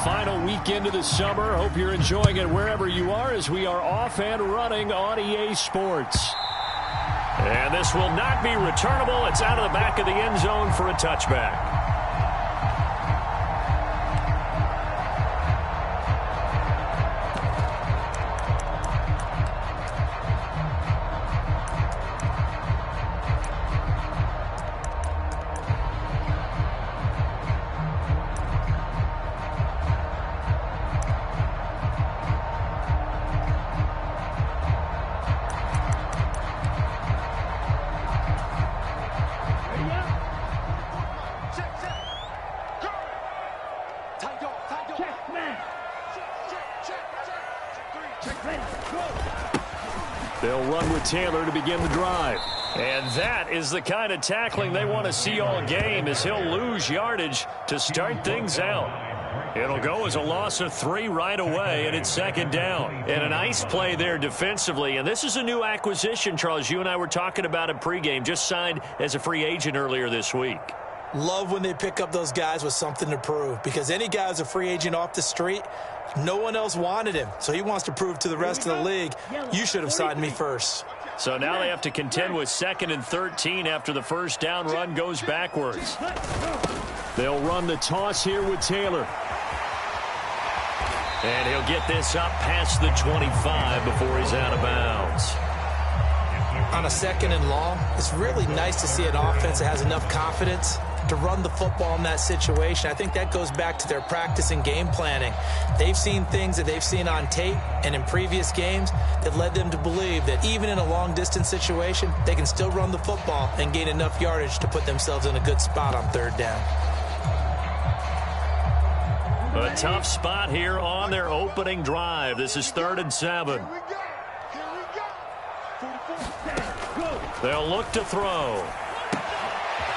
final weekend of the summer. Hope you're enjoying it wherever you are as we are off and running on EA Sports. And this will not be returnable. It's out of the back of the end zone for a touchback. They'll run with Taylor to begin the drive. And that is the kind of tackling they want to see all game, as he'll lose yardage to start things out. It'll go as a loss of 3 right away, and it's second down. And a nice play there defensively. And this is a new acquisition, Charles. You and I were talking about it pregame. Just signed as a free agent earlier this week. Love when they pick up those guys with something to prove, because any guy who's a free agent off the street, no one else wanted him. So he wants to prove to the rest of the league, you should have signed me first. So now they have to contend with 2nd and 13 after the first down run goes backwards. They'll run the toss here with Taylor. And he'll get this up past the 25 before he's out of bounds. On a 2nd and long, it's really nice to see an offense that has enough confidence to run the football in that situation. I think that goes back to their practice and game planning. They've seen things that they've seen on tape and in previous games that led them to believe that even in a long-distance situation, they can still run the football and gain enough yardage to put themselves in a good spot on 3rd down. A tough spot here on their opening drive. This is 3rd and 7. They'll look to throw.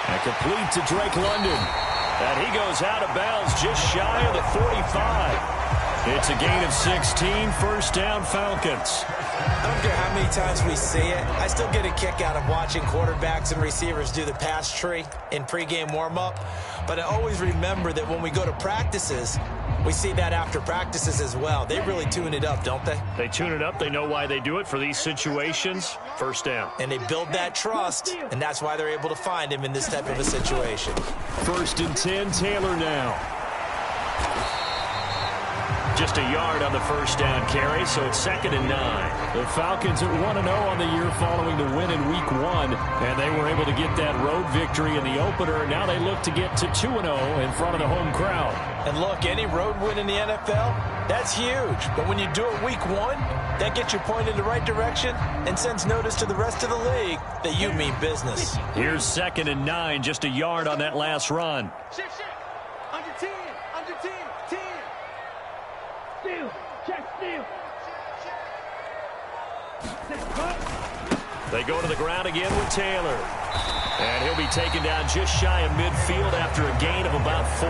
And complete to Drake London. And he goes out of bounds just shy of the 45. It's a gain of 16, first down Falcons. I don't care how many times we see it. I still get a kick out of watching quarterbacks and receivers do the pass tree in pregame warm-up. But I always remember that when we go to practices, we see that after practices as well. They really tune it up, don't they? They tune it up. They know why they do it for these situations. First down. And they build that trust, and that's why they're able to find him in this type of a situation. 1st and 10, Taylor now. Just a yard on the first down carry, so it's 2nd and 9. The Falcons at 1-0 on the year following the win in Week 1, and they were able to get that road victory in the opener. Now they look to get to 2-0 in front of the home crowd. And look, any road win in the NFL, that's huge. But when you do it Week 1, that gets you pointed in the right direction and sends notice to the rest of the league that you mean business. Here's 2nd and 9, just a yard on that last run. Shift. Under 10. Under 10. 10. Steal. Check steal. They go to the ground again with Taylor. And he'll be taken down just shy of midfield after a gain of about 4.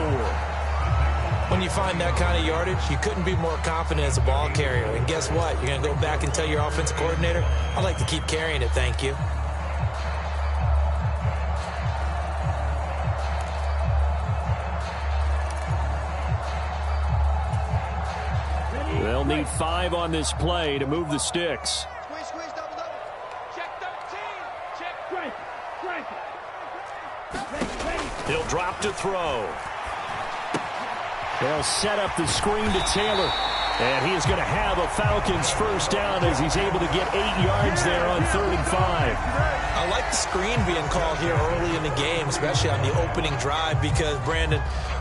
When you find that kind of yardage, you couldn't be more confident as a ball carrier. And guess what? You're going to go back and tell your offensive coordinator, I'd like to keep carrying it, thank you. They'll need 5 on this play to move the sticks. Squeeze, double. Check 13. Check. Strike. He'll drop to throw. They'll set up the screen to Taylor. And he is going to have a Falcons first down as he's able to get 8 yards there on 3rd and 5. I like the screen being called here early in the game, especially on the opening drive, because, Brandon,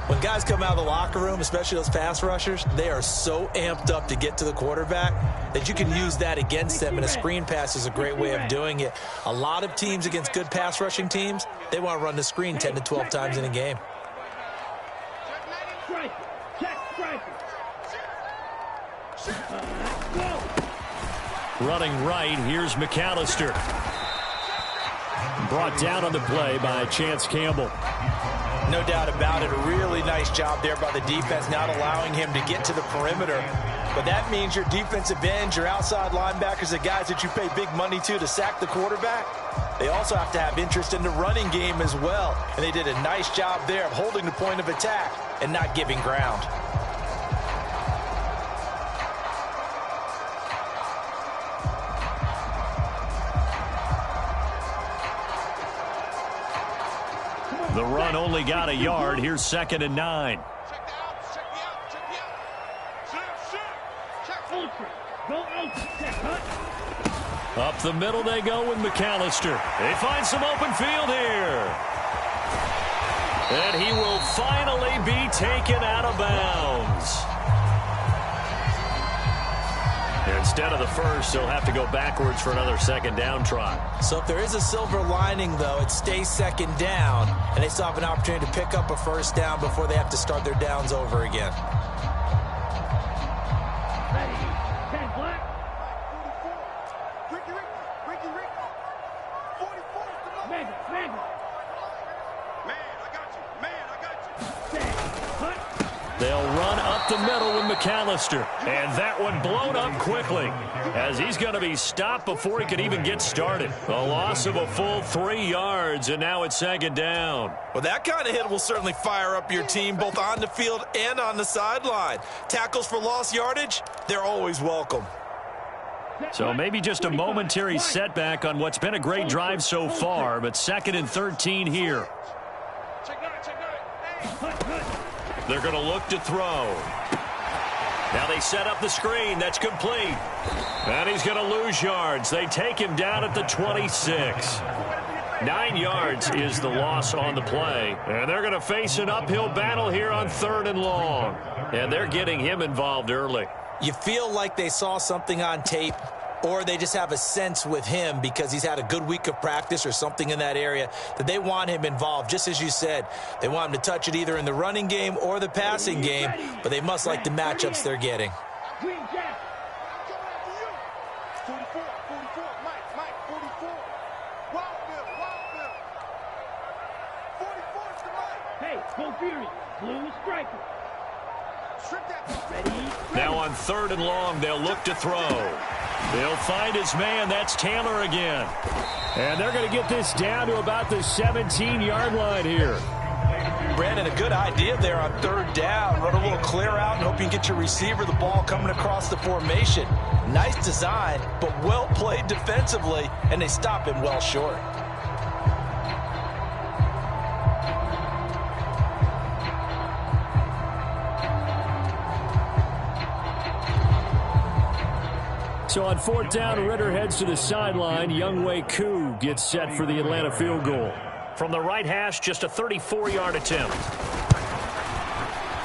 when guys come out of the locker room, especially those pass rushers, they are so amped up to get to the quarterback that you can use that against them, and a screen pass is a great way of doing it. A lot of teams against good pass rushing teams, they want to run the screen 10 to 12 times in a game. Running right, here's McAllister. Brought down on the play by Chance Campbell. No doubt about it. A really nice job there by the defense, not allowing him to get to the perimeter. But that means your defensive ends, your outside linebackers, the guys that you pay big money to sack the quarterback, they also have to have interest in the running game as well. And they did a nice job there of holding the point of attack and not giving ground. The run only got a yard. Here's 2nd and 9. Check the outs, check the outs, check the outs. Check. Go out. Check, cut. Up the middle they go with McAllister. They find some open field here. And he will finally be taken out of bounds. Instead of the first, he'll have to go backwards for another 2nd down try. So if there is a silver lining, though, it stays 2nd down, and they still have an opportunity to pick up a 1st down before they have to start their downs over again. Ready. 10 black. 44. Ricky. 44 is the number. Man, I got you. Cut. They'll run up the middle with McAllister. And that one blown up quickly as he's going to be stopped before he could even get started. A loss of a full 3 yards, and now it's 2nd down. Well, that kind of hit will certainly fire up your team both on the field and on the sideline. Tackles for lost yardage, they're always welcome. So maybe just a momentary setback on what's been a great drive so far, but 2nd and 13 here. Check it. They're going to look to throw. Now they set up the screen. That's complete. And he's going to lose yards. They take him down at the 26. 9 yards is the loss on the play. And they're going to face an uphill battle here on 3rd and long. And they're getting him involved early. You feel like they saw something on tape, or they just have a sense with him because he's had a good week of practice or something in that area that they want him involved. Just as you said, they want him to touch it either in the running game or the passing game, but they must like the matchups they're getting. Green Jack. 44, Mike, 44. Wildville. 44 is the Mike. Hey, go Fury. Blue striker. Ready. Now on 3rd and long, they'll look to throw. They'll find his man. That's Taylor again. And they're going to get this down to about the 17-yard line here. Brandon, a good idea there on 3rd down. Run a little clear out and hope you can get your receiver the ball coming across the formation. Nice design, but well played defensively, and they stop him well short. So on 4th down, Ritter heads to the sideline. Younghoe Koo gets set for the Atlanta field goal. From the right hash, just a 34-yard attempt.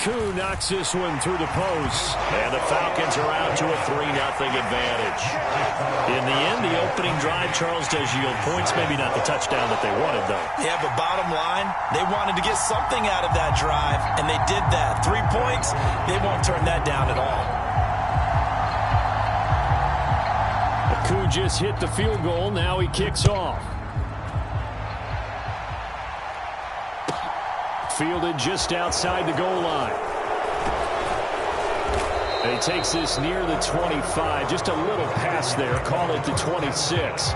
Koo knocks this one through the post. And the Falcons are out to a 3-0 advantage. In the end, the opening drive, Charles, does yield points. Maybe not the touchdown that they wanted, though. Yeah, but bottom line, they wanted to get something out of that drive, and they did that. 3 points, they won't turn that down at all. Koo just hit the field goal. Now he kicks off. Fielded just outside the goal line. And he takes this near the 25. Just a little pass there. Call it the 26.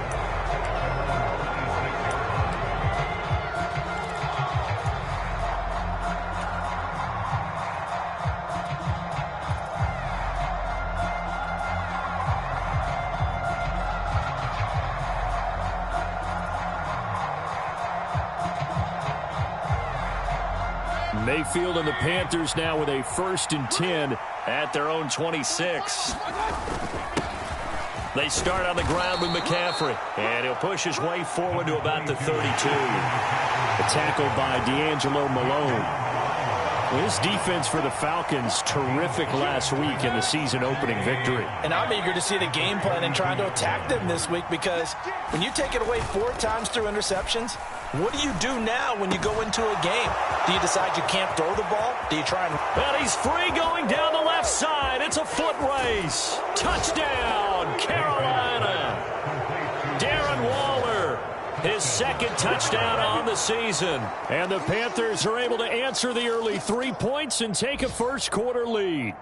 Mayfield and the Panthers now with a 1st and 10 at their own 26. They start on the ground with McCaffrey, and he'll push his way forward to about the 32. A tackle by D'Angelo Malone. This defense for the Falcons, terrific last week in the season-opening victory. And I'm eager to see the game plan and trying to attack them this week, because when you take it away 4 times through interceptions, what do you do now when you go into a game? Do you decide you can't throw the ball? Do you try and... he's free going down the left side. It's a foot race. Touchdown, Carolina. Darren Waller, his 2nd touchdown on the season. And the Panthers are able to answer the early 3 points and take a first-quarter lead.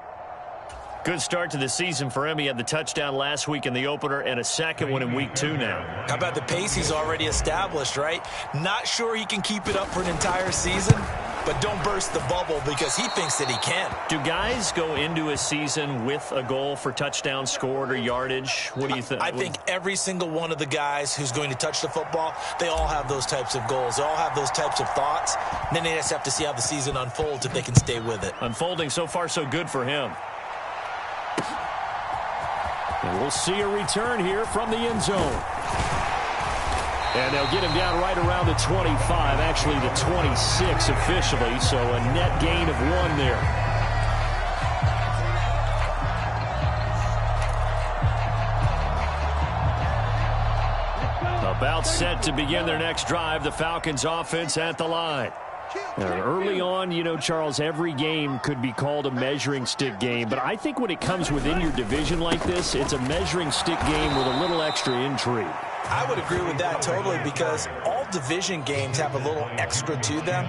Good start to the season for him. He had the touchdown last week in the opener and a 2nd one in week 2 now. How about the pace he's already established, right? Not sure he can keep it up for an entire season, but don't burst the bubble because he thinks that he can. Do guys go into a season with a goal for touchdown scored or yardage? What do you think? I think every single one of the guys who's going to touch the football, they all have those types of goals. They all have those types of thoughts. And then they just have to see how the season unfolds if they can stay with it. Unfolding so far so good for him. And we'll see a return here from the end zone. And they'll get him down right around the 25, actually the 26 officially, so a net gain of 1 there. About set to begin their next drive, the Falcons offense at the line. Now, early on, you know, Charles, every game could be called a measuring stick game, but I think when it comes within your division like this, it's a measuring stick game with a little extra intrigue. I would agree with that totally because all division games have a little extra to them.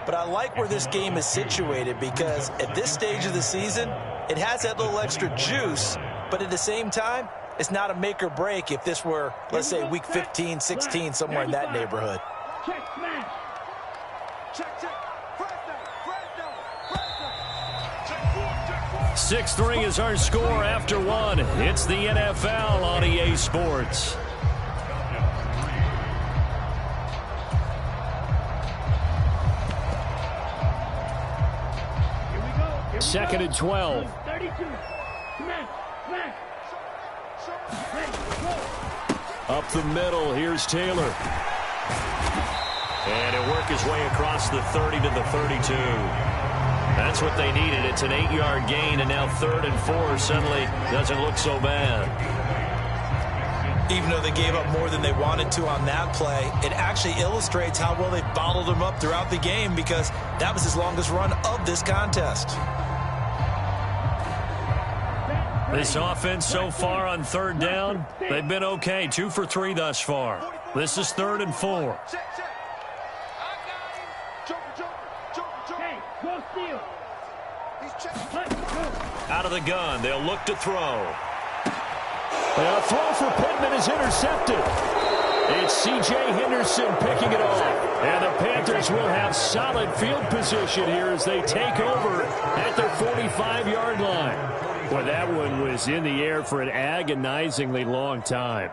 But I like where this game is situated because at this stage of the season, it has that little extra juice, but at the same time, it's not a make or break if this were, let's say, week 15, 16, somewhere in that neighborhood. Check, smash. Check, check. 6-3 is our score after 1. It's the NFL on EA Sports. Second and 12. 32. Smash. Smash. Up the middle, here's Taylor. And he'll work his way across the 30 to the 32. That's what they needed. It's an 8-yard gain, and now 3rd and 4 suddenly doesn't look so bad. Even though they gave up more than they wanted to on that play, it actually illustrates how well they bottled him up throughout the game because that was his longest run of this contest. This offense so far on 3rd down, they've been okay. 2 for 3 thus far. This is 3rd and 4. Out of the gun, they'll look to throw. And a throw for Pittman is intercepted. It's C.J. Henderson picking it off. And the Panthers will have solid field position here as they take over at their 45-yard line. Well, that one was in the air for an agonizingly long time.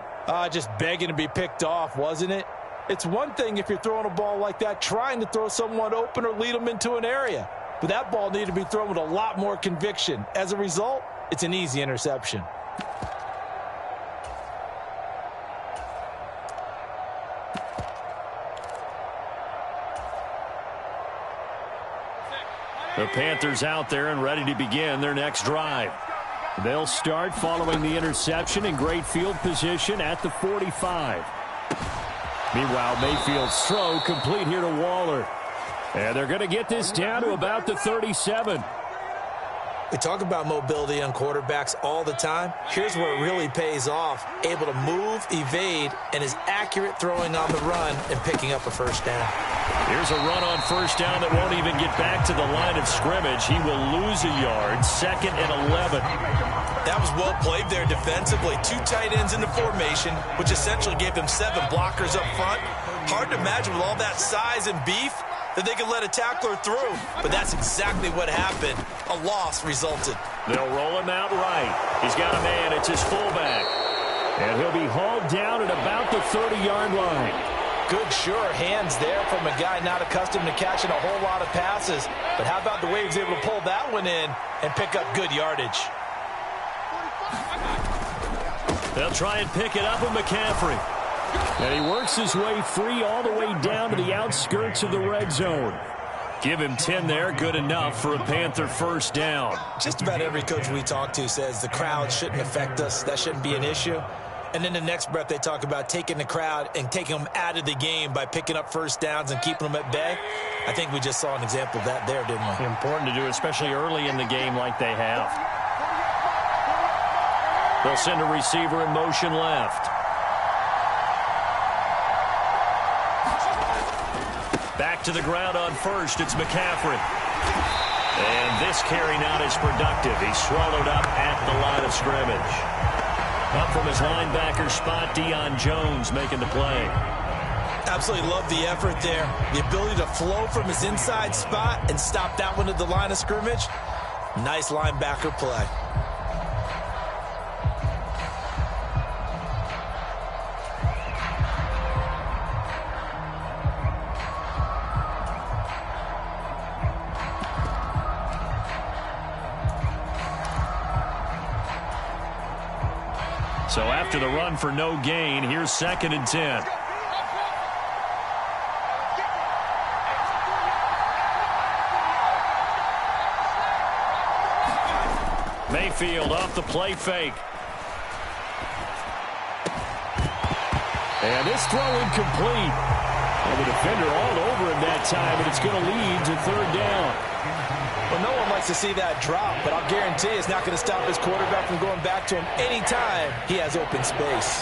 Just begging to be picked off, wasn't it? It's one thing if you're throwing a ball like that, trying to throw someone open or lead them into an area. But that ball needed to be thrown with a lot more conviction. As a result, it's an easy interception. The Panthers out there and ready to begin their next drive. They'll start following the interception in great field position at the 45. Meanwhile, Mayfield's throw complete here to Waller. And they're going to get this down to about the 37. We talk about mobility on quarterbacks all the time. Here's where it really pays off. Able to move, evade, and is accurate throwing on the run and picking up a first down. Here's a run on first down that won't even get back to the line of scrimmage. He will lose a yard. 2nd and 11. That was well played there defensively. 2 tight ends in the formation, which essentially gave them 7 blockers up front. Hard to imagine with all that size and beef that they could let a tackler through. But that's exactly what happened. A loss resulted. They'll roll him out right. He's got a man. It's his fullback. And he'll be hauled down at about the 30-yard line. Good, sure hands there from a guy not accustomed to catching a whole lot of passes. But how about the way he was able to pull that one in and pick up good yardage? They'll try and pick it up with McCaffrey. And he works his way free all the way down to the outskirts of the red zone. Give him 10 there, good enough for a Panther first down. Just about every coach we talk to says the crowd shouldn't affect us. That shouldn't be an issue. And then the next breath they talk about taking the crowd and taking them out of the game by picking up first downs and keeping them at bay. I think we just saw an example of that there, didn't we? Important to do, especially early in the game like they have. They'll send a receiver in motion left. Back to the ground on first, it's McCaffrey. And this carry not as productive. He's swallowed up at the line of scrimmage. Up from his linebacker spot, Deion Jones making the play. Absolutely love the effort there. The ability to flow from his inside spot and stop that one at the line of scrimmage. Nice linebacker play. So after the run for no gain, here's 2nd and 10. Mayfield off the play fake. And this throw incomplete. And the defender all over him that time, and it's going to lead to 3rd down. Well, no one likes to see that drop, but I'll guarantee it's not going to stop his quarterback from going back to him anytime he has open space.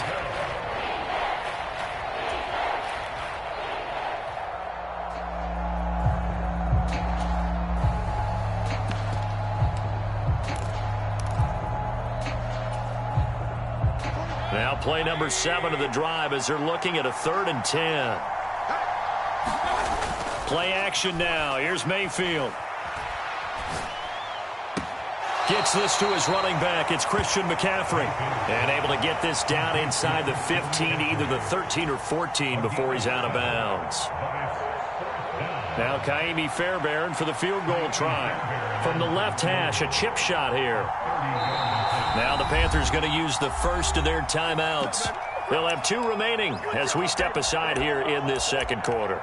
Now play number 7 of the drive as they're looking at a 3rd and 10. Play action now. Here's Mayfield. Gets this to his running back. It's Christian McCaffrey. And able to get this down inside the 15, either the 13 or 14 before he's out of bounds. Now Kaimi Fairbairn for the field goal try. From the left hash, a chip shot here. Now the Panthers going to use the first of their timeouts. They'll have 2 remaining as we step aside here in this 2nd quarter.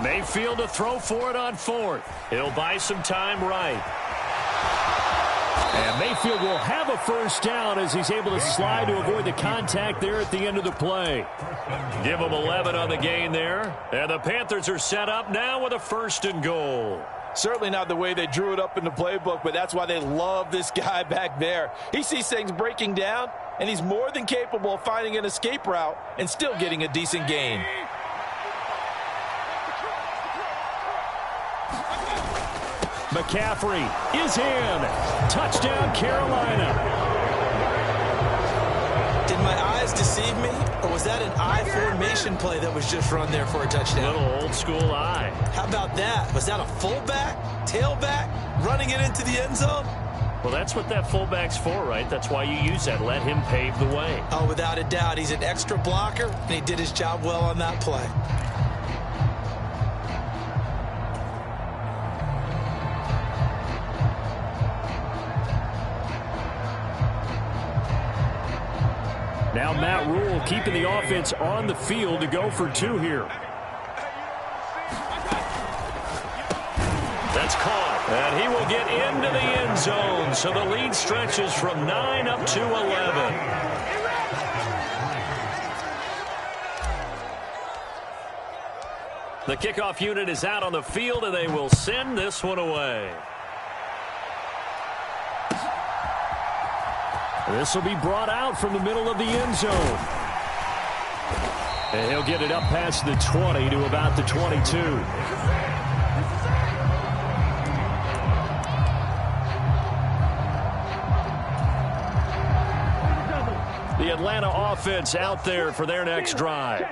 Mayfield to throw for it on 4th. He'll buy some time right. And Mayfield will have a 1st down as he's able to slide to avoid the contact there at the end of the play. Give him 11 on the gain there. And the Panthers are set up now with a 1st and goal. Certainly not the way they drew it up in the playbook, but that's why they love this guy back there. He sees things breaking down, and he's more than capable of finding an escape route and still getting a decent gain. McCaffrey is in. Touchdown, Carolina. Did my eyes deceive me, or was that an I formation play that was just run there for a touchdown? Little old school eye. How about that? Was that a fullback, tailback, running it into the end zone? Well, that's what that fullback's for, right? That's why you use that. Let him pave the way. Oh, without a doubt. He's an extra blocker, and he did his job well on that play. Now Matt Rule keeping the offense on the field to go for 2 here. That's caught. And he will get into the end zone. So the lead stretches from 9 up to 11. The kickoff unit is out on the field, and they will send this one away. This will be brought out from the middle of the end zone. And he'll get it up past the 20 to about the 22. The Atlanta offense out there for their next drive.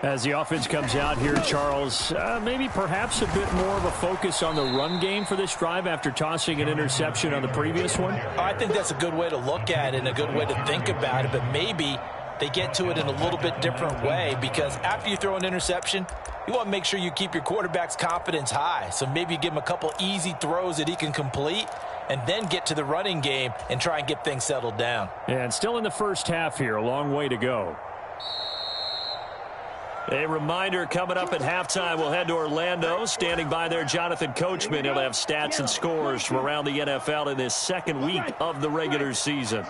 As the offense comes out here, Charles, maybe perhaps a bit more of a focus on the run game for this drive after tossing an interception on the previous one? I think that's a good way to look at it and a good way to think about it, but maybe they get to it in a little bit different way, because after you throw an interception, you want to make sure you keep your quarterback's confidence high. So maybe you give him a couple easy throws that he can complete and then get to the running game and try and get things settled down. And still in the first half here, a long way to go. A reminder coming up at halftime, we'll head to Orlando. Standing by there, Jonathan Coachman. He'll have stats and scores from around the NFL in this second week of the regular season.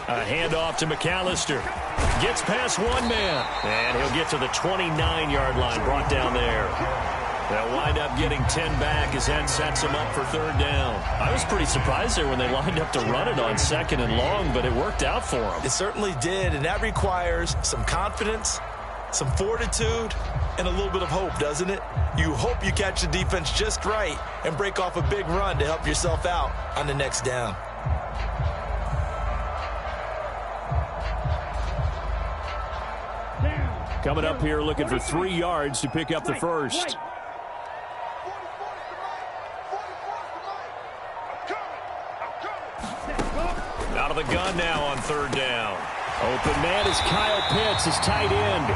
A handoff to McAllister. Gets past one man. And he'll get to the 29-yard line, brought down there. They'll wind up getting 10 back as that sets them up for third down. I was pretty surprised there when they lined up to run it on second and long, but it worked out for them. It certainly did, and that requires some confidence, some fortitude, and a little bit of hope, doesn't it? You hope you catch the defense just right and break off a big run to help yourself out on the next down. Coming up here looking for 3 yards to pick up the first. Out of the gun now on third down. Open man is Kyle Pitts, his tight end.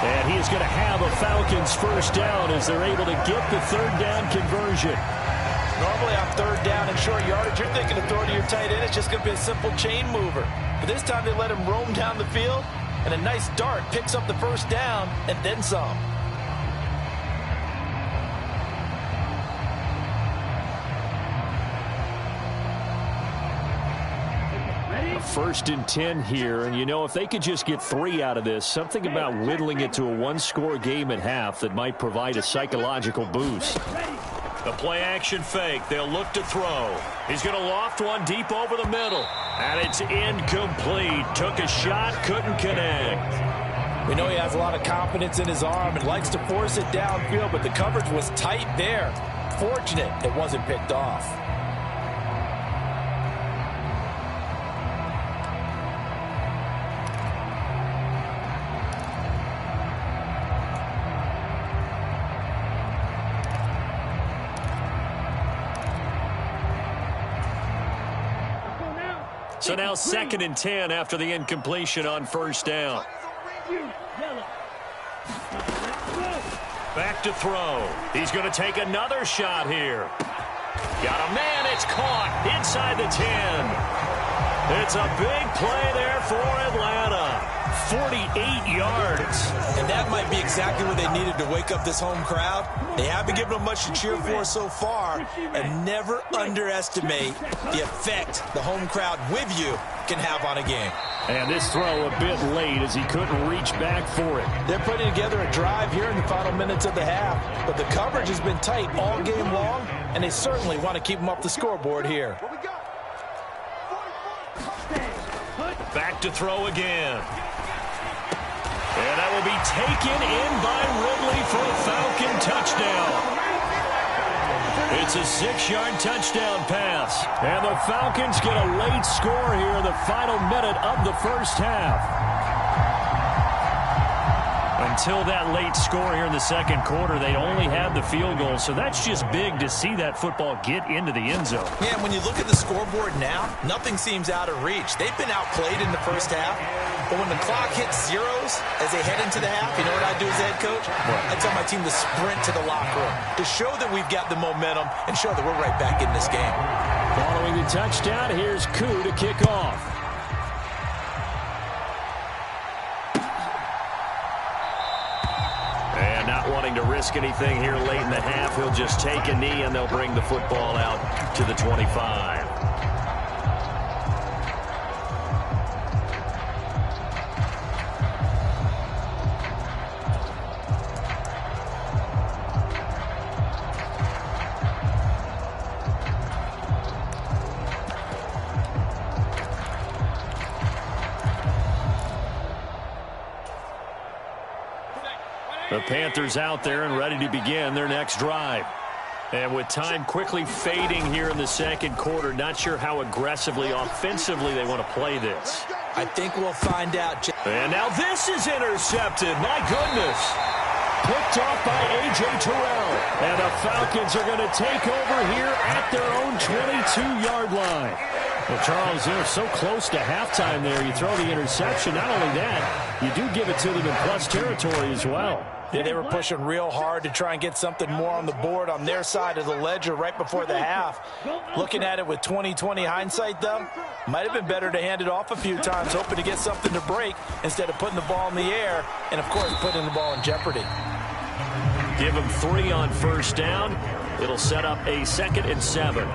And he is going to have a Falcons first down as they're able to get the third down conversion. Normally on third down and short yardage, you're thinking of throwing to your tight end. It's just going to be a simple chain mover. But this time they let him roam down the field, and a nice dart picks up the first down and then some. First and 10 here, and you know, if they could just get 3 out of this, something about whittling it to a one-score game at half that might provide a psychological boost. The play-action fake. They'll look to throw. He's going to loft one deep over the middle, and it's incomplete. Took a shot, couldn't connect. We know he has a lot of confidence in his arm and likes to force it downfield, but the coverage was tight there. Fortunate it wasn't picked off. So now 2nd and 10 after the incompletion on first down. Back to throw. He's going to take another shot here. Got a man. It's caught inside the 10. It's a big play there for Atlanta. 48 yards. And that might be exactly what they needed to wake up this home crowd. They haven't given them much to cheer for so far, and never underestimate the effect the home crowd with you can have on a game. And this throw a bit late as he couldn't reach back for it. They're putting together a drive here in the final minutes of the half, but the coverage has been tight all game long, and they certainly want to keep them off the scoreboard here. Back to throw again. And that will be taken in by Ridley for a Falcon touchdown. It's a 6-yard touchdown pass. And the Falcons get a late score here in the final minute of the first half. Until that late score here in the second quarter, they only had the field goal. So that's just big to see that football get into the end zone. Yeah, and when you look at the scoreboard now, nothing seems out of reach. They've been outplayed in the first half. But when the clock hits zeros as they head into the half, you know what I do as a head coach? I tell my team to sprint to the locker room to show that we've got the momentum and show that we're right back in this game. Following the touchdown, here's Koo to kick off. And not wanting to risk anything here late in the half, he'll just take a knee and they'll bring the football out to the 25. The Panthers out there and ready to begin their next drive. And with time quickly fading here in the second quarter, not sure how aggressively, offensively they want to play this. I think we'll find out. And now this is intercepted. My goodness. Picked off by A.J. Terrell. And the Falcons are going to take over here at their own 22-yard line. Well, Charles, they're so close to halftime there. You throw the interception. Not only that, you do give it to them in plus territory as well. Yeah, they were pushing real hard to try and get something more on the board on their side of the ledger right before the half. Looking at it with 20/20 hindsight, though, might have been better to hand it off a few times, hoping to get something to break instead of putting the ball in the air and, of course, putting the ball in jeopardy. Give them 3 on first down. It'll set up a 2nd and 7.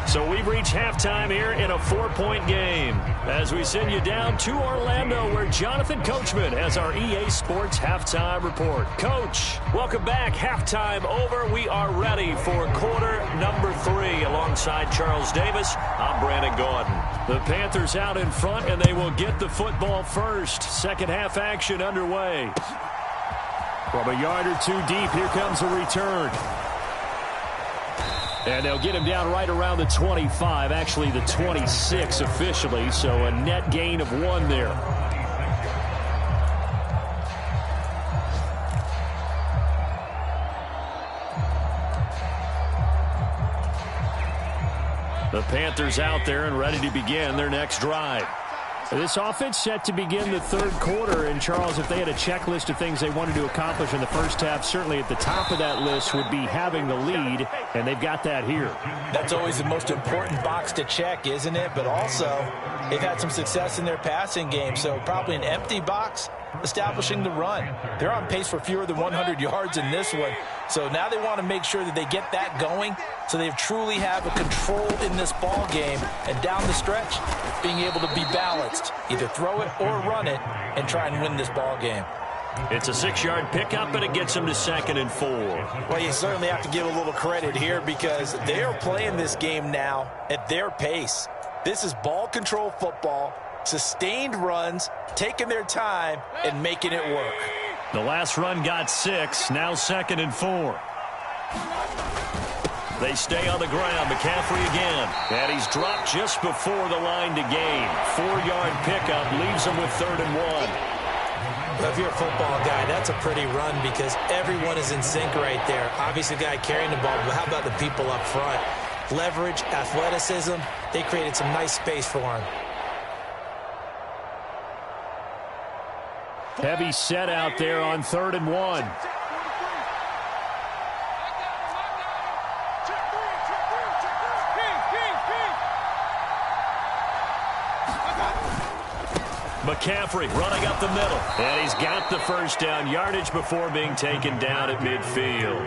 So we've reached halftime here in a 4-point game as we send you down to Orlando where Jonathan Coachman has our EA Sports Halftime Report. Coach, welcome back. Halftime over. We are ready for quarter number 3 alongside Charles Davis. I'm Brandon Gordon. The Panthers out in front, and they will get the football first. Second half action underway. From a yard or 2 deep, here comes a return. And they'll get him down right around the 25, actually the 26 officially, so a net gain of 1 there. The Panthers out there and ready to begin their next drive. This offense set to begin the 3rd quarter. And, Charles, if they had a checklist of things they wanted to accomplish in the first half, certainly at the top of that list would be having the lead, and they've got that here. That's always the most important box to check, isn't it? But also, they've had some success in their passing game, so probably an empty box establishing the run. They're on pace for fewer than 100 yards in this one. So now they want to make sure that they get that going so they truly have a control in this ball game. And down the stretch, being able to be balanced, either throw it or run it, and try and win this ball game. It's a 6-yard pickup, and it gets them to 2nd and 4. Well, you certainly have to give a little credit here because they are playing this game now at their pace. This is ball control football, sustained runs, taking their time, and making it work. The last run got 6, now 2nd and 4. They stay on the ground. McCaffrey again. And he's dropped just before the line to gain. 4-yard pickup leaves him with 3rd and 1. Well, if you're a football guy, that's a pretty run because everyone is in sync right there. Obviously, the guy carrying the ball, but how about the people up front? Leverage, athleticism, they created some nice space for him. Heavy set out there on 3rd and 1. McCaffrey running up the middle. And he's got the first down yardage before being taken down at midfield.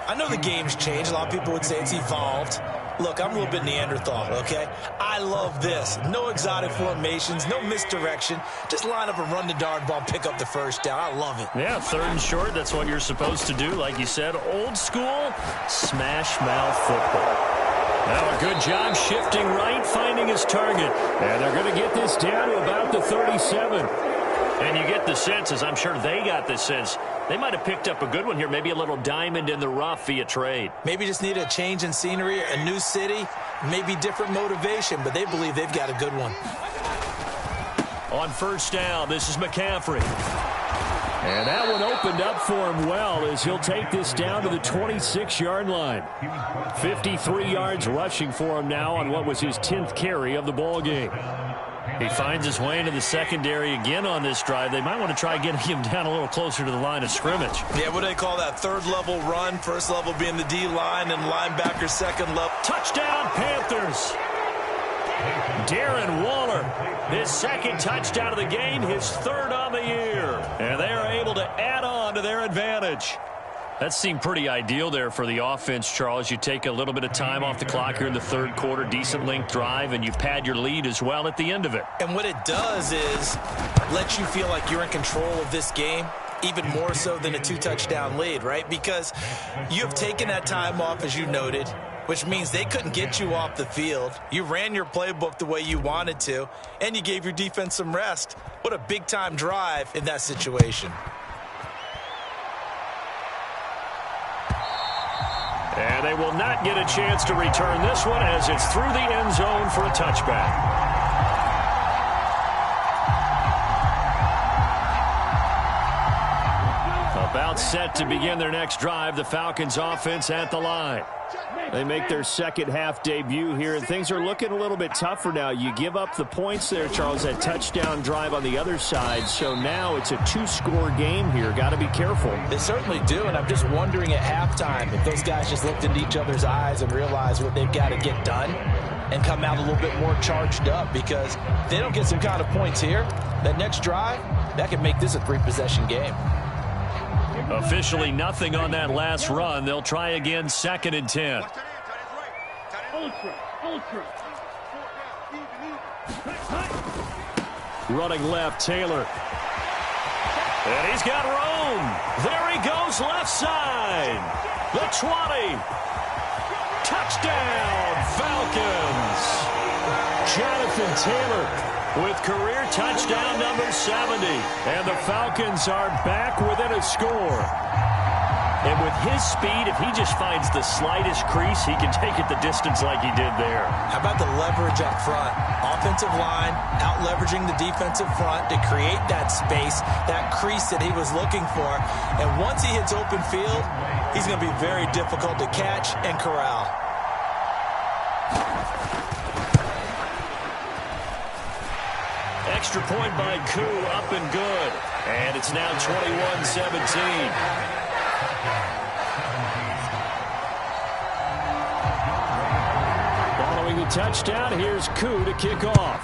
I know the game's changed. A lot of people would say it's evolved. Look, I'm a little bit Neanderthal, okay? I love this. No exotic formations, no misdirection. Just line up and run the darn ball, pick up the first down. I love it. Yeah, 3rd and short, that's what you're supposed to do. Like you said, old school, smash mouth football. Now a good job shifting right, finding his target. And they're going to get this down to about the 37. And you get the sense, as I'm sure they got the sense, they might have picked up a good one here, maybe a little diamond in the rough via trade. Maybe just need a change in scenery, a new city, maybe different motivation, but they believe they've got a good one. On first down, this is McCaffrey. And that one opened up for him well as he'll take this down to the 26-yard line. 53 yards rushing for him now on what was his 10th carry of the ball game. He finds his way into the secondary again on this drive. They might want to try getting him down a little closer to the line of scrimmage. Yeah, what do they call that? 3rd level run, 1st level being the D-line, and linebacker 2nd level. Touchdown, Panthers! Darren Waller, his 2nd touchdown of the game, his 3rd on the year. And they are able to add on to their advantage. That seemed pretty ideal there for the offense, Charles. You take a little bit of time off the clock here in the 3rd quarter, decent length drive, and you pad your lead as well at the end of it. And what it does is let you feel like you're in control of this game, even more so than a 2-touchdown lead, right? Because you have taken that time off, as you noted, which means they couldn't get you off the field. You ran your playbook the way you wanted to, and you gave your defense some rest. What a big-time drive in that situation. And they will not get a chance to return this one as it's through the end zone for a touchback. About set to begin their next drive, the Falcons offense at the line. They make their second half debut here, and things are looking a little bit tougher now. You give up the points there, Charles, that touchdown drive on the other side. So now it's a two-score game here. Got to be careful. They certainly do, and I'm just wondering at halftime if those guys just looked into each other's eyes and realized what they've got to get done and come out a little bit more charged up, because if they don't get some kind of points here, that next drive, that could make this a three-possession game. Officially nothing on that last run. They'll try again, 2nd and 10. Running left, Taylor. And he's got room. There he goes, left side. The 20. Touchdown, Falcons. Jonathan Taylor with career touchdown number 70. And the Falcons are back within a score. And with his speed, if he just finds the slightest crease, he can take it the distance like he did there. How about the leverage up front? Offensive line out-leveraging the defensive front to create that space, that crease that he was looking for. And once he hits open field, he's going to be very difficult to catch and corral. Extra point by Koo, up and good. And it's now 21-17. Following the touchdown, here's Koo to kick off.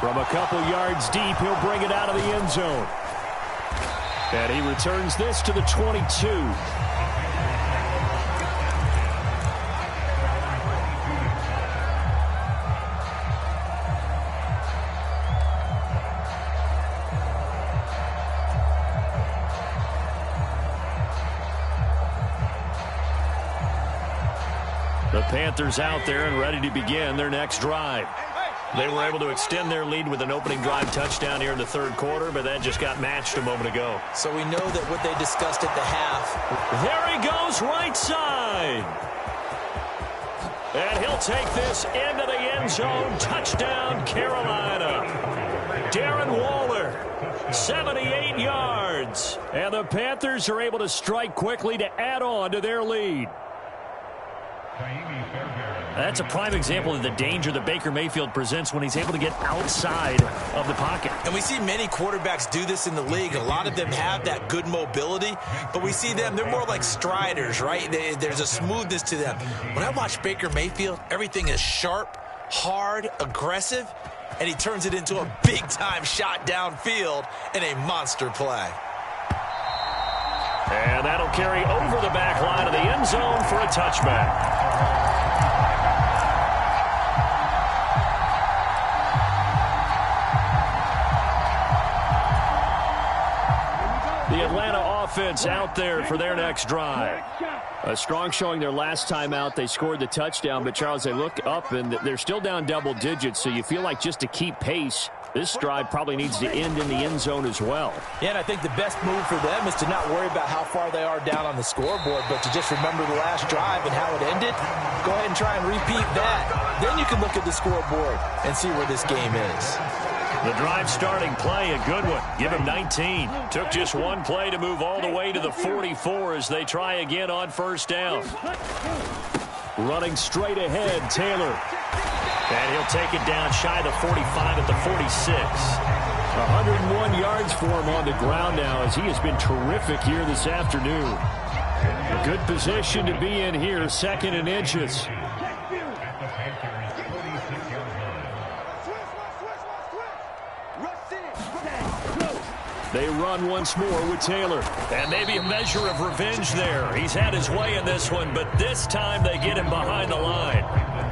From a couple yards deep, he'll bring it out of the end zone. And he returns this to the 22. The Panthers out there and ready to begin their next drive. They were able to extend their lead with an opening drive touchdown here in the third quarter, but that just got matched a moment ago. So we know that what they discussed at the half. There he goes, right side. And he'll take this into the end zone. Touchdown, Carolina. Darren Waller, 78 yards. And the Panthers are able to strike quickly to add on to their lead. That's a prime example of the danger that Baker Mayfield presents when he's able to get outside of the pocket. And we see many quarterbacks do this in the league. A lot of them have that good mobility, but we see them, they're more like striders, right? There's a smoothness to them. When I watch Baker Mayfield, everything is sharp, hard, aggressive, and he turns it into a big-time shot downfield in a monster play. And that'll carry over the back line of the end zone for a touchback. The Atlanta offense out there for their next drive. A strong showing their last time out. They scored the touchdown, but Charles, they look up and they're still down double digits, so you feel like just to keep pace, this drive probably needs to end in the end zone as well. Yeah, and I think the best move for them is to not worry about how far they are down on the scoreboard, but to just remember the last drive and how it ended. Go ahead and try and repeat that. Then you can look at the scoreboard and see where this game is. The drive starting play, a good one. Give him 19. Took just one play to move all the way to the 44 as they try again on first down. Running straight ahead, Taylor. And he'll take it down shy of the 45 at the 46. 101 yards for him on the ground now as he has been terrific here this afternoon. A good position to be in here, 2nd and inches. They run once more with Taylor. And maybe a measure of revenge there. He's had his way in this one, but this time they get him behind the line.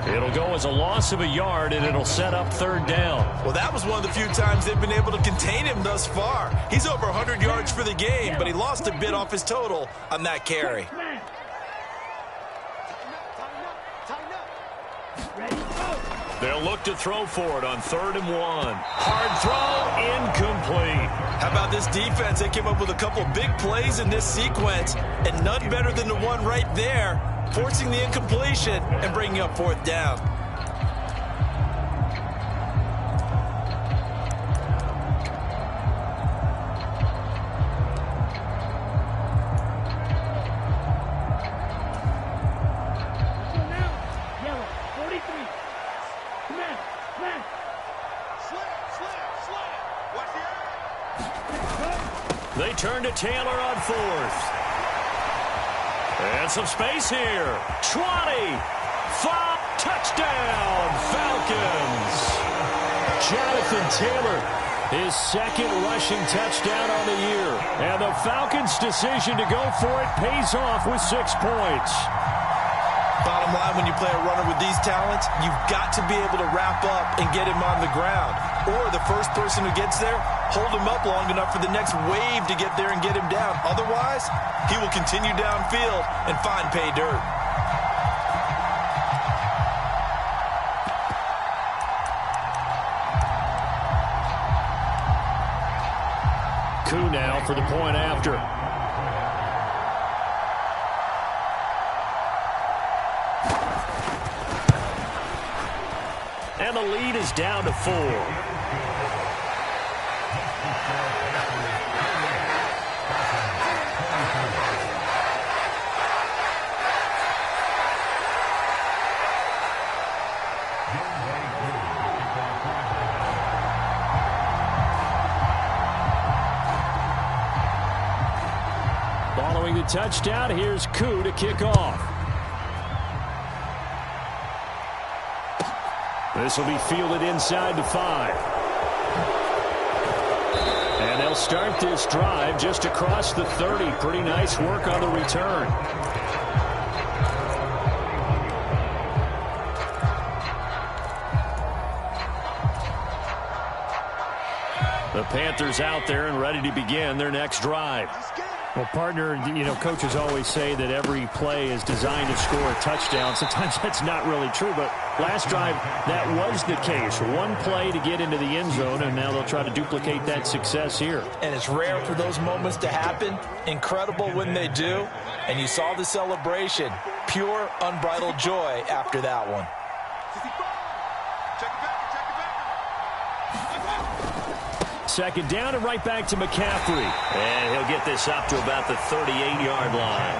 It'll go as a loss of a yard, and it'll set up third down. Well, that was one of the few times they've been able to contain him thus far. He's over 100 yards for the game, but he lost a bit off his total on that carry. They'll look to throw for it on 3rd and 1. Hard throw, incomplete. How about this defense? They came up with a couple big plays in this sequence, and none better than the one right there, forcing the incompletion and bringing up 4th down. Smash, smash. Slam. Watch the eye. They turn to Taylor on 4th. And some space here. 20. 5. Touchdown, Falcons. Jonathan Taylor, his second rushing touchdown on the year. And the Falcons' decision to go for it pays off with 6 points. Bottom line, when you play a runner with these talents, you've got to be able to wrap up and get him on the ground. Or the first person who gets there, hold him up long enough for the next wave to get there and get him down. Otherwise, he will continue downfield and find pay dirt. Koo now for the point after. And the lead is down to 4. Following the touchdown, here's Koo to kick off. This will be fielded inside the 5. And they'll start this drive just across the 30. Pretty nice work on the return. The Panthers out there and ready to begin their next drive. Well, partner, coaches always say that every play is designed to score a touchdown. Sometimes that's not really true, but last drive, that was the case. One play to get into the end zone, and now they'll try to duplicate that success here. And it's rare for those moments to happen. Incredible when they do. And you saw the celebration. Pure, unbridled joy after that one. Second down and right back to McCaffrey. And he'll get this up to about the 38-yard line.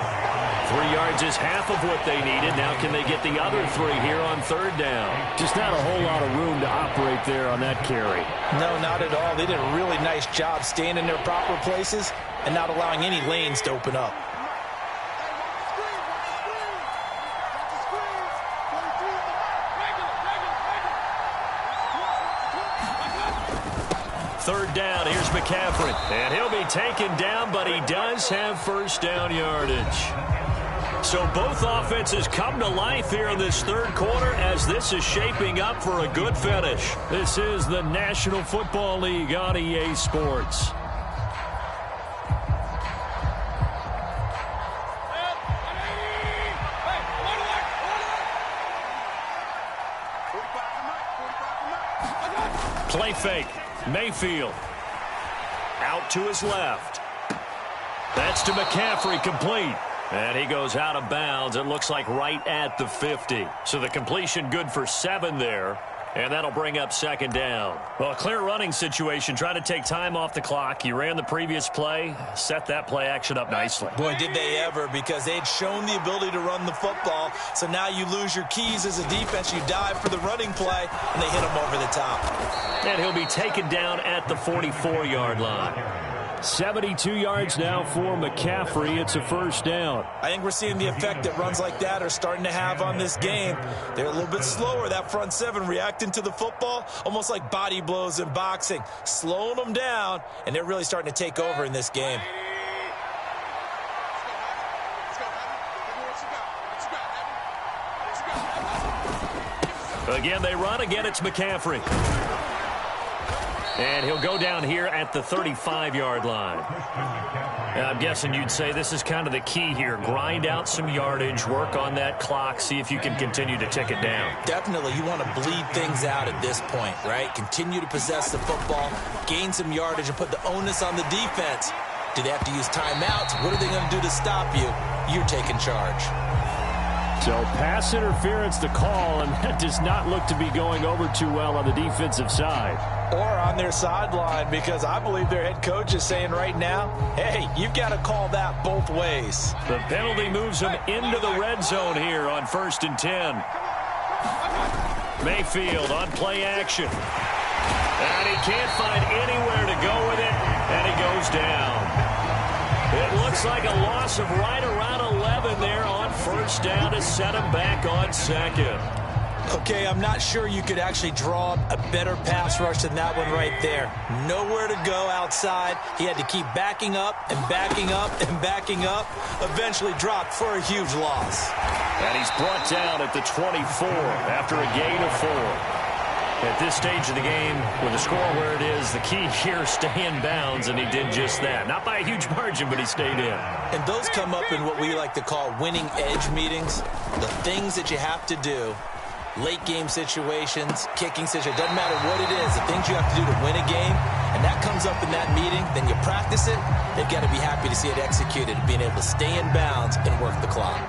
3 yards is half of what they needed. Now can they get the other 3 here on 3rd down? Just not a whole lot of room to operate there on that carry. No, not at all. They did a really nice job staying in their proper places and not allowing any lanes to open up. Third down, here's McCaffrey. And he'll be taken down, but he does have first down yardage. So both offenses come to life here in this 3rd quarter as this is shaping up for a good finish. This is the National Football League on EA Sports. Play fake. Mayfield out to his left. That's to McCaffrey, complete. And he goes out of bounds. It looks like right at the 50. So the completion good for 7 there. And that'll bring up 2nd down. Well, a clear running situation. Try to take time off the clock. You ran the previous play. Set that play action up nicely. Boy, did they ever, because they had shown the ability to run the football. So now you lose your keys as a defense. You dive for the running play, and they hit him over the top. And he'll be taken down at the 44-yard line. 72 yards now for McCaffrey. It's a first down. I think we're seeing the effect that runs like that are starting to have on this game. They're a little bit slower, that front 7, reacting to the football, almost like body blows in boxing, slowing them down, and they're really starting to take over in this game. Again, they run. Again, it's McCaffrey. And he'll go down here at the 35-yard line. I'm guessing you'd say this is kind of the key here. Grind out some yardage, work on that clock, see if you can continue to tick it down. Definitely. You want to bleed things out at this point, right? Continue to possess the football, gain some yardage, and put the onus on the defense. Do they have to use timeouts? What are they going to do to stop you? You're taking charge. So pass interference the call, and that does not look to be going over too well on the defensive side. Or on their sideline, because I believe their head coach is saying right now, hey, you've got to call that both ways. The penalty moves them into the red zone here on 1st and 10. Mayfield on play action. And he can't find anywhere to go with it, and he goes down. It looks like a loss of right around 11 there on first down to set him back on second. Okay, I'm not sure you could actually draw a better pass rush than that one right there. Nowhere to go outside. He had to keep backing up and backing up and backing up. Eventually dropped for a huge loss. And he's brought down at the 24 after a gain of 4. At this stage of the game, with the score where it is, the key here is stay in bounds, and he did just that. Not by a huge margin, but he stayed in. And those come up in what we like to call winning edge meetings. The things that you have to do. Late game situations, kicking situations, doesn't matter what it is, the things you have to do to win a game, and that comes up in that meeting, then you practice it, they've got to be happy to see it executed, being able to stay in bounds and work the clock.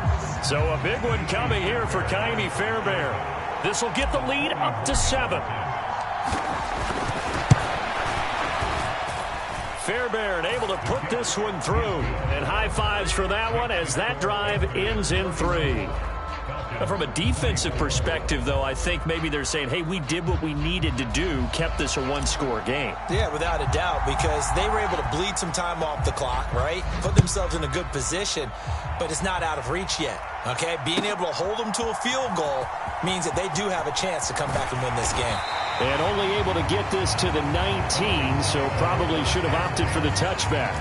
So a big one coming here for Ka'imi Fairbairn. This will get the lead up to 7. Fairbairn able to put this one through, and high fives for that one as that drive ends in 3. From a defensive perspective, though, I think maybe they're saying, hey, we did what we needed to do, kept this a one-score game. Yeah, without a doubt, because they were able to bleed some time off the clock, right? Put themselves in a good position, but it's not out of reach yet, okay? Being able to hold them to a field goal means that they do have a chance to come back and win this game. And only able to get this to the 19, so probably should have opted for the touchback.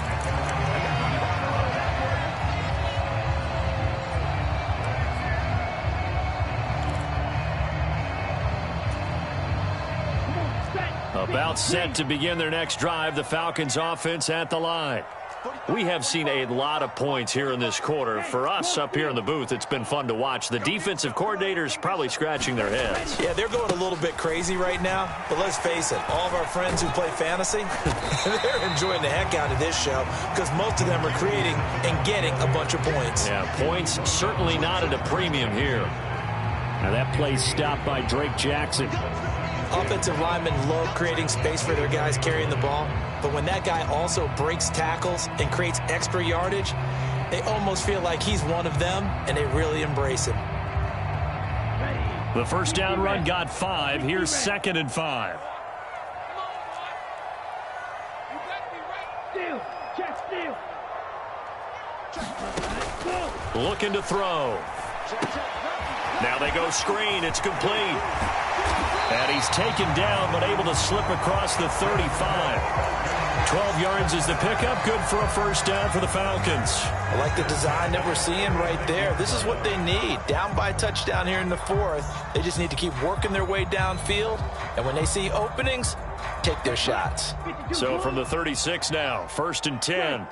About set to begin their next drive, the Falcons offense at the line. We have seen a lot of points here in this quarter. For us up here in the booth, it's been fun to watch. The defensive coordinators probably scratching their heads. Yeah, they're going a little bit crazy right now, but let's face it, all of our friends who play fantasy, they're enjoying the heck out of this show because most of them are creating and getting a bunch of points. Yeah, points certainly not at a premium here. Now that play's stopped by Drake Jackson. Offensive linemen love creating space for their guys carrying the ball, but when that guy also breaks tackles and creates extra yardage, they almost feel like he's one of them, and they really embrace him. The first down run got 5. Here's 2nd and 5. Looking to throw. Now they go screen. It's complete. And he's taken down, but able to slip across the 35. 12 yards is the pickup. Good for a first down for the Falcons. I like the design that we're seeing right there. This is what they need. Down by a touchdown here in the 4th. They just need to keep working their way downfield. And when they see openings, take their shots. So from the 36 now, 1st and 10.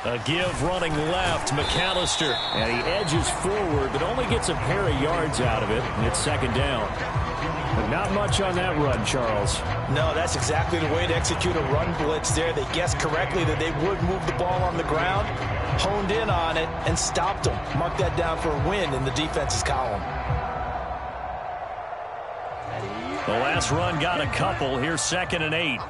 A give running left, McAllister. And he edges forward, but only gets a pair of yards out of it. And it's 2nd down. But not much on that run, Charles. No, that's exactly the way to execute a run blitz there. They guessed correctly that they would move the ball on the ground, honed in on it, and stopped them. Mark that down for a win in the defense's column. The last run got a couple. Here's 2nd and 8.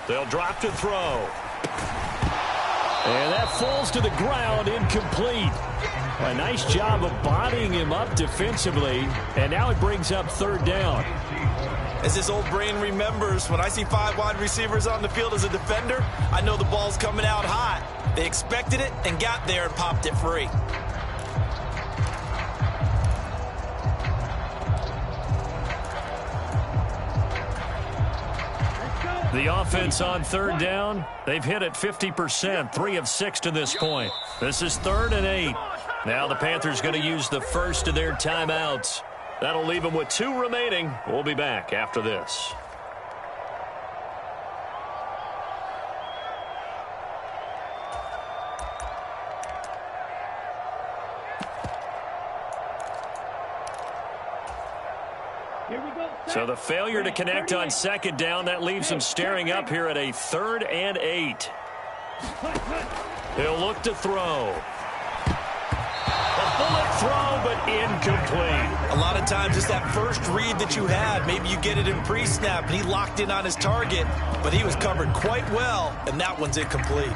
They'll drop to throw. And that falls to the ground, incomplete. A nice job of bodying him up defensively, and now it brings up 3rd down. As this old brain remembers, when I see 5 wide receivers on the field as a defender, I know the ball's coming out hot. They expected it and got there and popped it free. The offense on 3rd down, they've hit it 50%, 3 of 6 to this point. This is 3rd and 8. Now the Panthers going to use the first of their timeouts. That'll leave them with 2 remaining. We'll be back after this. So the failure to connect on 2nd down, that leaves them staring up here at a 3rd and 8. He'll look to throw. Bullet throw, but incomplete. A lot of times it's that first read that you had. Maybe you get it in pre-snap, and he locked in on his target, but he was covered quite well, and that one's incomplete.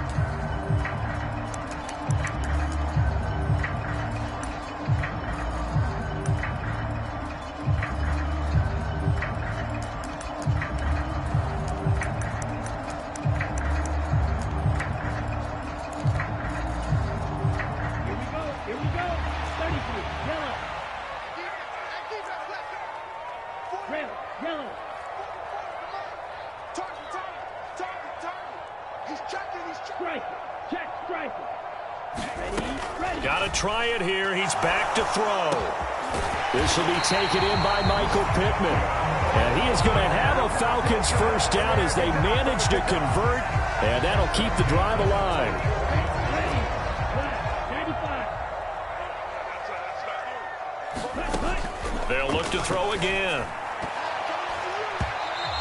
Got to try it here. He's back to throw. This will be taken in by Michael Pittman. And he is going to have a Falcons first down as they manage to convert, and that'll keep the drive alive. They'll look to throw again.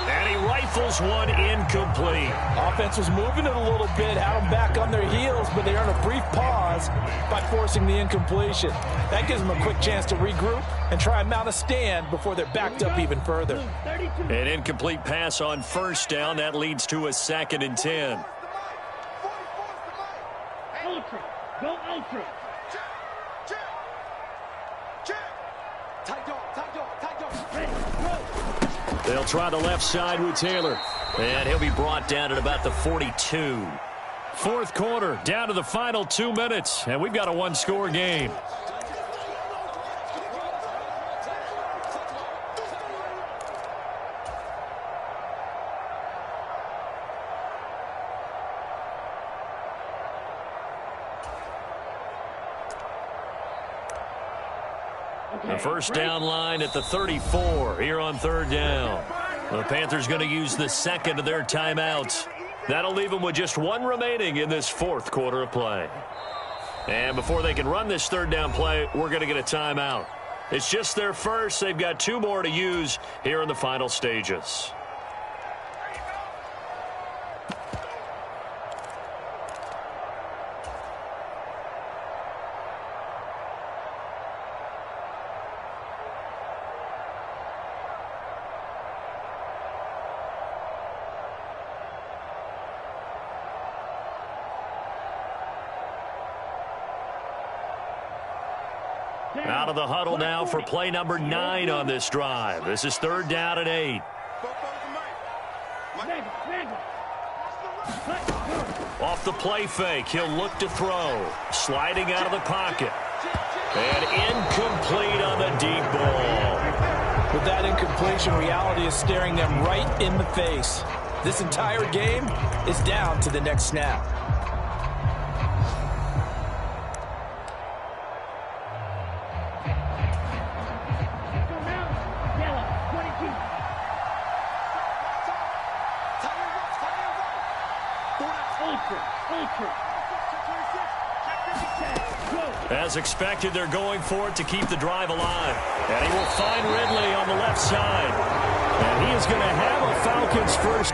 And he rifles one incomplete. Offense was moving it a little bit, had them back on their heels, but they earned a brief pause by forcing the incompletion. That gives them a quick chance to regroup and try and mount a stand before they're backed up even further. An incomplete pass on first down. That leads to a 2nd and 10. Ultra. Go ultra. They'll try the left side with Taylor. And he'll be brought down at about the 42. Fourth quarter, down to the final 2 minutes. And we've got a one-score game. The first down line at the 34 here on third down. The Panthers going to use the second of their timeouts. That'll leave them with just one remaining in this fourth quarter of play. And before they can run this third down play, we're going to get a timeout. It's just their first. They've got 2 more to use here in the final stages. Out of the huddle now for play number 9 on this drive. This is third down and 8. Off the play fake, he'll look to throw. Sliding out of the pocket. And incomplete on the deep ball. With that incompletion, reality is staring them right in the face. This entire game is down to the next snap. As expected, they're going for it to keep the drive alive. And he will find Ridley on the left side. And he is going to have a Falcons first.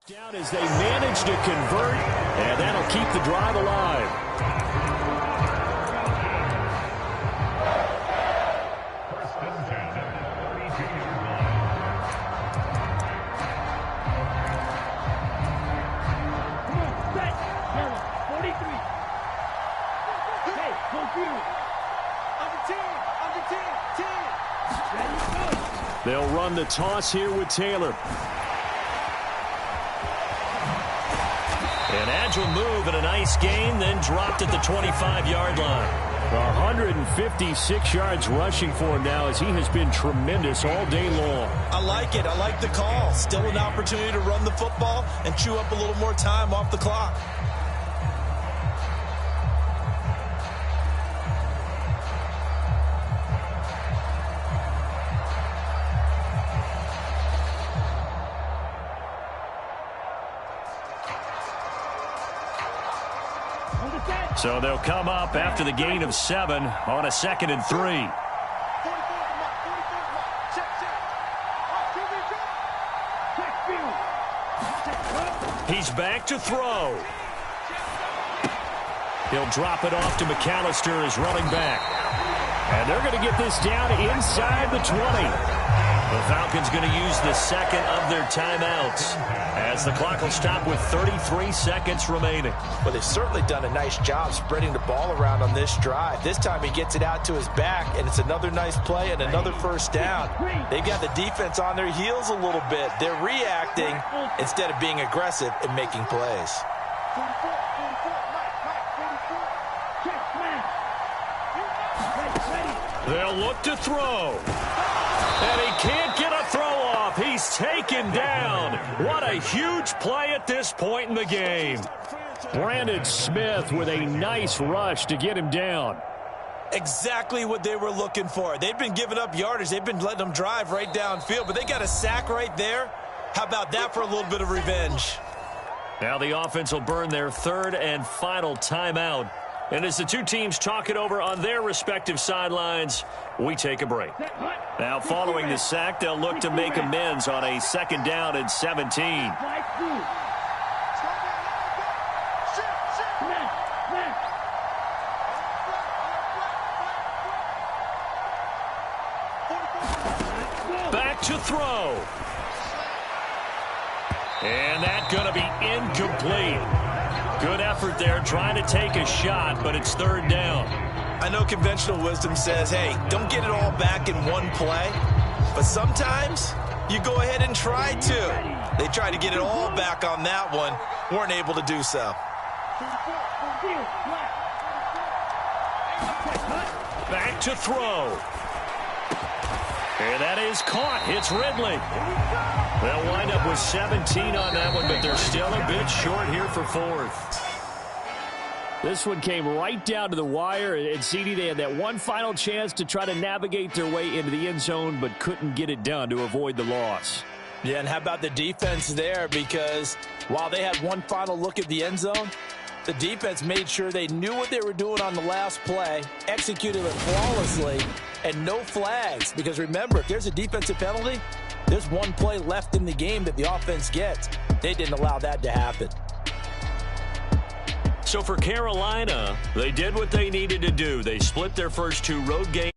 Down as they manage to convert, and that'll keep the drive alive. Come on, set. Yellow, 43. Hey, go through. Under 10, 10. There you go. They'll run the toss here with Taylor. An agile move and a nice gain, then dropped at the 25-yard line. 156 yards rushing for him now as he has been tremendous all day long. I like it. I like the call. Still an opportunity to run the football and chew up a little more time off the clock. So they'll come up after the gain of 7 on a 2nd and 3. He's back to throw. He'll drop it off to McAllister as running back. And they're going to get this down inside the 20. The Falcons going to use the second of their timeouts as the clock will stop with 33 seconds remaining. Well, they've certainly done a nice job spreading the ball around on this drive. This time he gets it out to his back, and it's another nice play and another first down. They've got the defense on their heels a little bit. They're reacting instead of being aggressive and making plays. They'll look to throw. And he can't get a throw off. He's taken down. What a huge play at this point in the game. Brandon Smith with a nice rush to get him down. Exactly what they were looking for. They've been giving up yardage. They've been letting them drive right downfield, but they got a sack right there. How about that for a little bit of revenge? Now the offense will burn their third and final timeout. And as the two teams talk it over on their respective sidelines, we take a break. Now following the sack, they'll look to make amends on a 2nd down and 17. Back to throw. And that's going to be incomplete. Good effort there trying to take a shot, but it's 3rd down. I know conventional wisdom says, hey, don't get it all back in one play. But sometimes you go ahead and try to. They tried to get it all back on that one. Weren't able to do so. Back to throw. And that is caught. It's Ridley. They'll wind up with 17 on that one, but they're still a bit short here for 4th. This one came right down to the wire, and CD, they had that one final chance to try to navigate their way into the end zone, but couldn't get it done to avoid the loss. Yeah, and how about the defense there? Because while they had one final look at the end zone, the defense made sure they knew what they were doing on the last play, executed it flawlessly, and no flags. Because remember, if there's a defensive penalty, there's one play left in the game that the offense gets. They didn't allow that to happen. So for Carolina, they did what they needed to do. They split their first 2 road games.